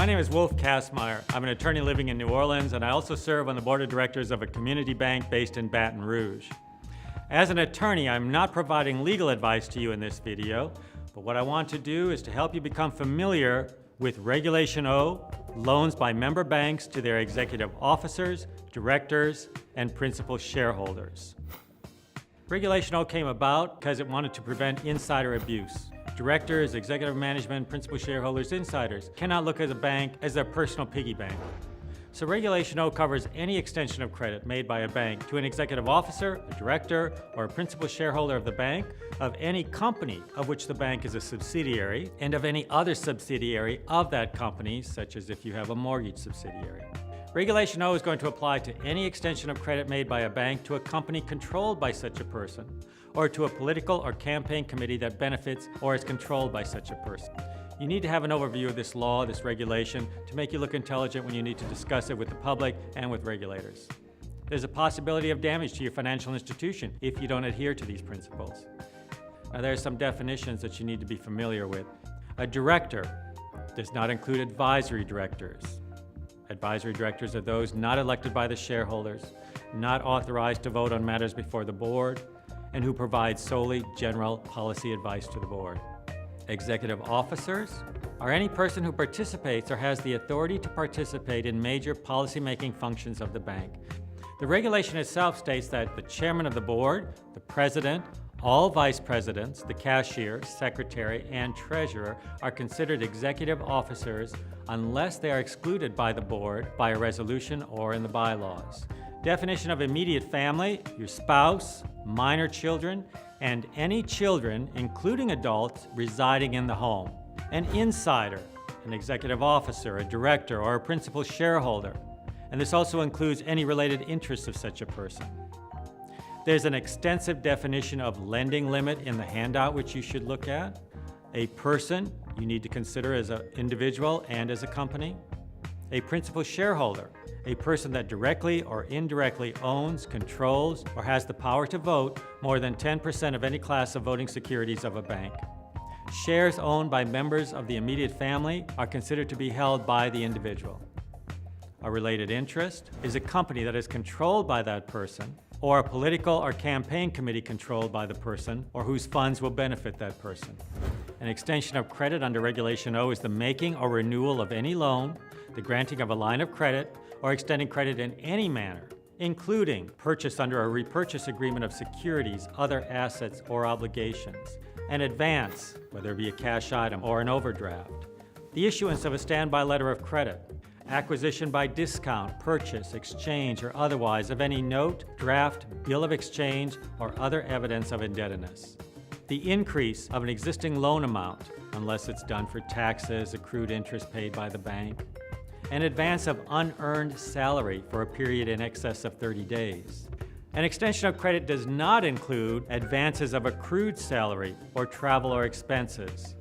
My name is Wolf Kastmeyer. I'm an attorney living in New Orleans, and I also serve on the board of directors of a community bank based in Baton Rouge. As an attorney, I'm not providing legal advice to you in this video, but what I want to do is to help you become familiar with Regulation O, loans by member banks to their executive officers, directors, and principal shareholders. Regulation O came about because it wanted to prevent insider abuse. Directors, executive management, principal shareholders, insiders cannot look at a bank as their personal piggy bank. So Regulation O covers any extension of credit made by a bank to an executive officer, a director, or a principal shareholder of the bank, of any company of which the bank is a subsidiary, and of any other subsidiary of that company, such as if you have a mortgage subsidiary. Regulation O is going to apply to any extension of credit made by a bank to a company controlled by such a person, or to a political or campaign committee that benefits or is controlled by such a person. You need to have an overview of this law, this regulation, to make you look intelligent when you need to discuss it with the public and with regulators. There's a possibility of damage to your financial institution if you don't adhere to these principles. Now, there are some definitions that you need to be familiar with. A director does not include advisory directors. Advisory directors are those not elected by the shareholders, not authorized to vote on matters before the board, and who provide solely general policy advice to the board. Executive officers are any person who participates or has the authority to participate in major policymaking functions of the bank. The regulation itself states that the chairman of the board, the president, all vice presidents, the cashier, secretary, and treasurer are considered executive officers unless they are excluded by the board by a resolution or in the bylaws. Definition of immediate family: your spouse, minor children, and any children, including adults, residing in the home. An insider, an executive officer, a director, or a principal shareholder. And this also includes any related interests of such a person. There's an extensive definition of lending limit in the handout, which you should look at. A person you need to consider as an individual and as a company. A principal shareholder, a person that directly or indirectly owns, controls, or has the power to vote more than 10% of any class of voting securities of a bank. Shares owned by members of the immediate family are considered to be held by the individual. A related interest is a company that is controlled by that person, or a political or campaign committee controlled by the person, or whose funds will benefit that person. An extension of credit under Regulation O is the making or renewal of any loan, the granting of a line of credit, or extending credit in any manner, including purchase under a repurchase agreement of securities, other assets, or obligations, an advance, whether it be a cash item or an overdraft, the issuance of a standby letter of credit, acquisition by discount, purchase, exchange, or otherwise of any note, draft, bill of exchange, or other evidence of indebtedness. The increase of an existing loan amount, unless it's done for taxes, accrued interest paid by the bank. An advance of unearned salary for a period in excess of 30 days. An extension of credit does not include advances of accrued salary or travel or expenses,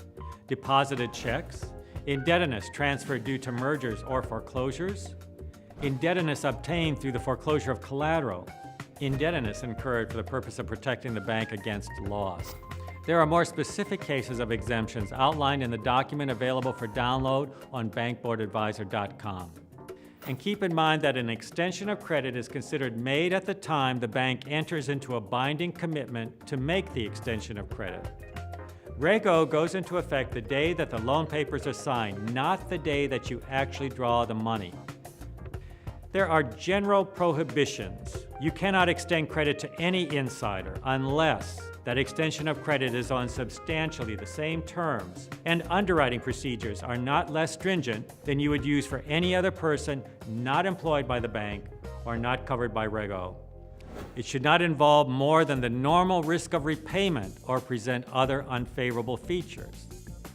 deposited checks, indebtedness transferred due to mergers or foreclosures, indebtedness obtained through the foreclosure of collateral, indebtedness incurred for the purpose of protecting the bank against loss. There are more specific cases of exemptions outlined in the document available for download on bankboardadvisor.com. And keep in mind that an extension of credit is considered made at the time the bank enters into a binding commitment to make the extension of credit. Reg O goes into effect the day that the loan papers are signed, not the day that you actually draw the money. There are general prohibitions. You cannot extend credit to any insider unless that extension of credit is on substantially the same terms, and underwriting procedures are not less stringent than you would use for any other person not employed by the bank or not covered by Reg O. It should not involve more than the normal risk of repayment or present other unfavorable features.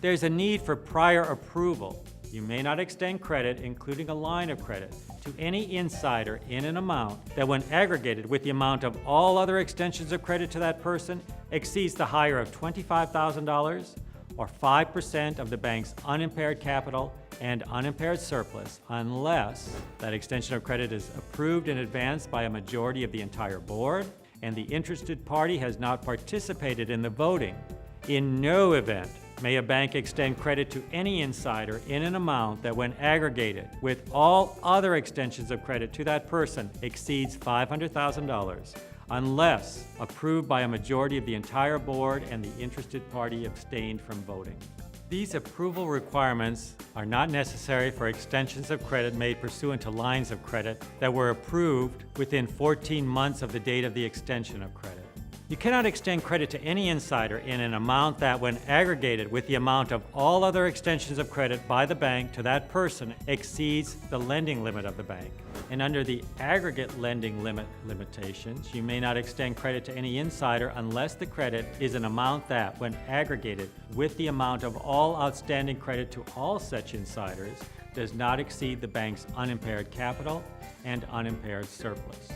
There's a need for prior approval. You may not extend credit, including a line of credit, to any insider in an amount that, when aggregated with the amount of all other extensions of credit to that person, exceeds the higher of $25,000 or 5% of the bank's unimpaired capital and unimpaired surplus, unless that extension of credit is approved in advance by a majority of the entire board and the interested party has not participated in the voting. In no event may a bank extend credit to any insider in an amount that, when aggregated with all other extensions of credit to that person, exceeds $500,000, unless approved by a majority of the entire board and the interested party abstained from voting. These approval requirements are not necessary for extensions of credit made pursuant to lines of credit that were approved within 14 months of the date of the extension of credit. You cannot extend credit to any insider in an amount that, when aggregated with the amount of all other extensions of credit by the bank to that person, exceeds the lending limit of the bank. And under the aggregate lending limit limitations, you may not extend credit to any insider unless the credit is an amount that, when aggregated with the amount of all outstanding credit to all such insiders, does not exceed the bank's unimpaired capital and unimpaired surplus.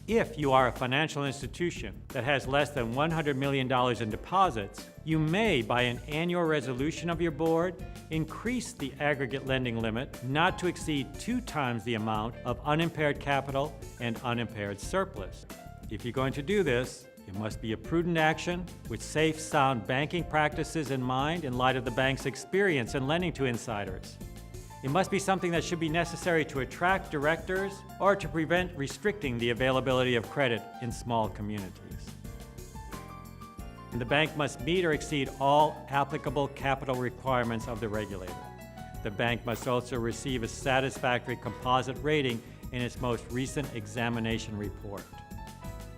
If you are a financial institution that has less than $100 million in deposits, you may, by an annual resolution of your board, increase the aggregate lending limit not to exceed 2 times the amount of unimpaired capital and unimpaired surplus. If you're going to do this, it must be a prudent action with safe, sound banking practices in mind in light of the bank's experience in lending to insiders. It must be something that should be necessary to attract directors or to prevent restricting the availability of credit in small communities. And the bank must meet or exceed all applicable capital requirements of the regulator. The bank must also receive a satisfactory composite rating in its most recent examination report.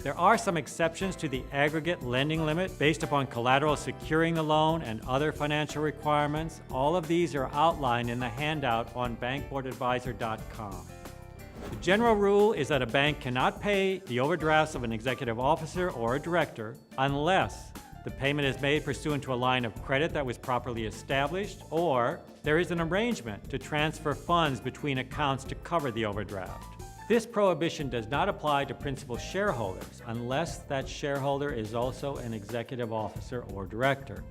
There are some exceptions to the aggregate lending limit based upon collateral securing the loan and other financial requirements. All of these are outlined in the handout on bankboardadvisor.com. The general rule is that a bank cannot pay the overdrafts of an executive officer or a director unless the payment is made pursuant to a line of credit that was properly established, or there is an arrangement to transfer funds between accounts to cover the overdraft. This prohibition does not apply to principal shareholders unless that shareholder is also an executive officer or director.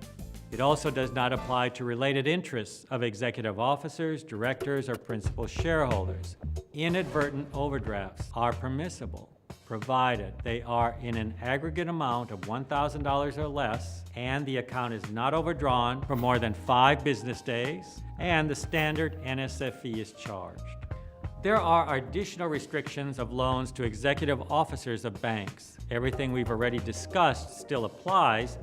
It also does not apply to related interests of executive officers, directors, or principal shareholders. Inadvertent overdrafts are permissible, provided they are in an aggregate amount of $1,000 or less, and the account is not overdrawn for more than 5 business days, and the standard NSF fee is charged. There are additional restrictions of loans to executive officers of banks. Everything we've already discussed still applies,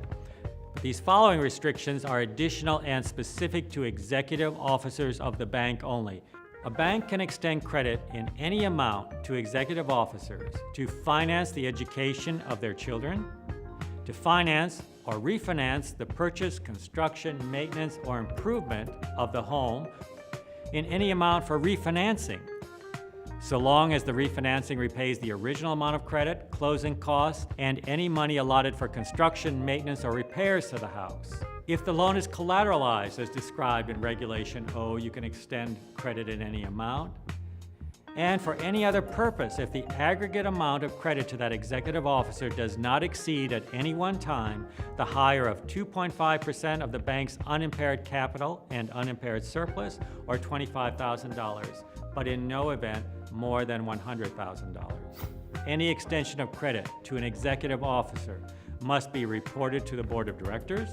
but these following restrictions are additional and specific to executive officers of the bank only. A bank can extend credit in any amount to executive officers to finance the education of their children, to finance or refinance the purchase, construction, maintenance, or improvement of the home, in any amount for refinancing, so long as the refinancing repays the original amount of credit, closing costs, and any money allotted for construction, maintenance, or repairs to the house. If the loan is collateralized as described in Regulation O, you can extend credit in any amount. And for any other purpose, if the aggregate amount of credit to that executive officer does not exceed at any one time the higher of 2.5% of the bank's unimpaired capital and unimpaired surplus, or $25,000, but in no event more than $100,000. Any extension of credit to an executive officer must be reported to the board of directors,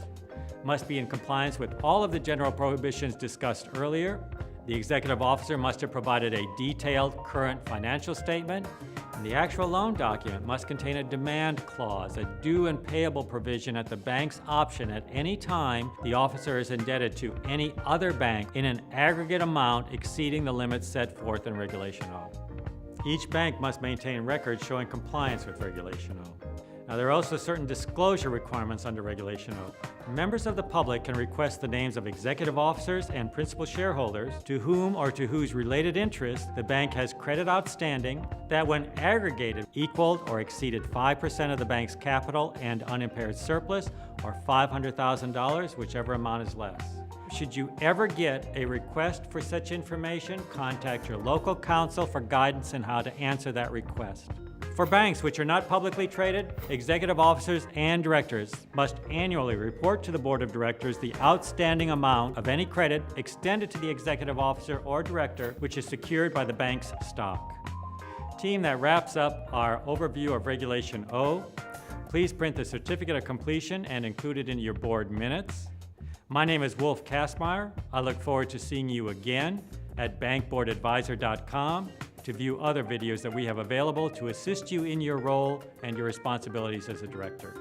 must be in compliance with all of the general prohibitions discussed earlier. The executive officer must have provided a detailed current financial statement, and the actual loan document must contain a demand clause, a due and payable provision at the bank's option at any time the officer is indebted to any other bank in an aggregate amount exceeding the limits set forth in Regulation O. Each bank must maintain records showing compliance with Regulation O. Now, there are also certain disclosure requirements under Regulation O. Members of the public can request the names of executive officers and principal shareholders to whom or to whose related interest the bank has credit outstanding that, when aggregated, equaled or exceeded 5% of the bank's capital and unimpaired surplus, or $500,000, whichever amount is less. Should you ever get a request for such information, contact your local counsel for guidance on how to answer that request. For banks which are not publicly traded, executive officers and directors must annually report to the board of directors the outstanding amount of any credit extended to the executive officer or director which is secured by the bank's stock. Team, that wraps up our overview of Regulation O. Please print the certificate of completion and include it in your board minutes. My name is Wolf Kastmeyer. I look forward to seeing you again at bankboardadvisor.com to view other videos that we have available to assist you in your role and your responsibilities as a director.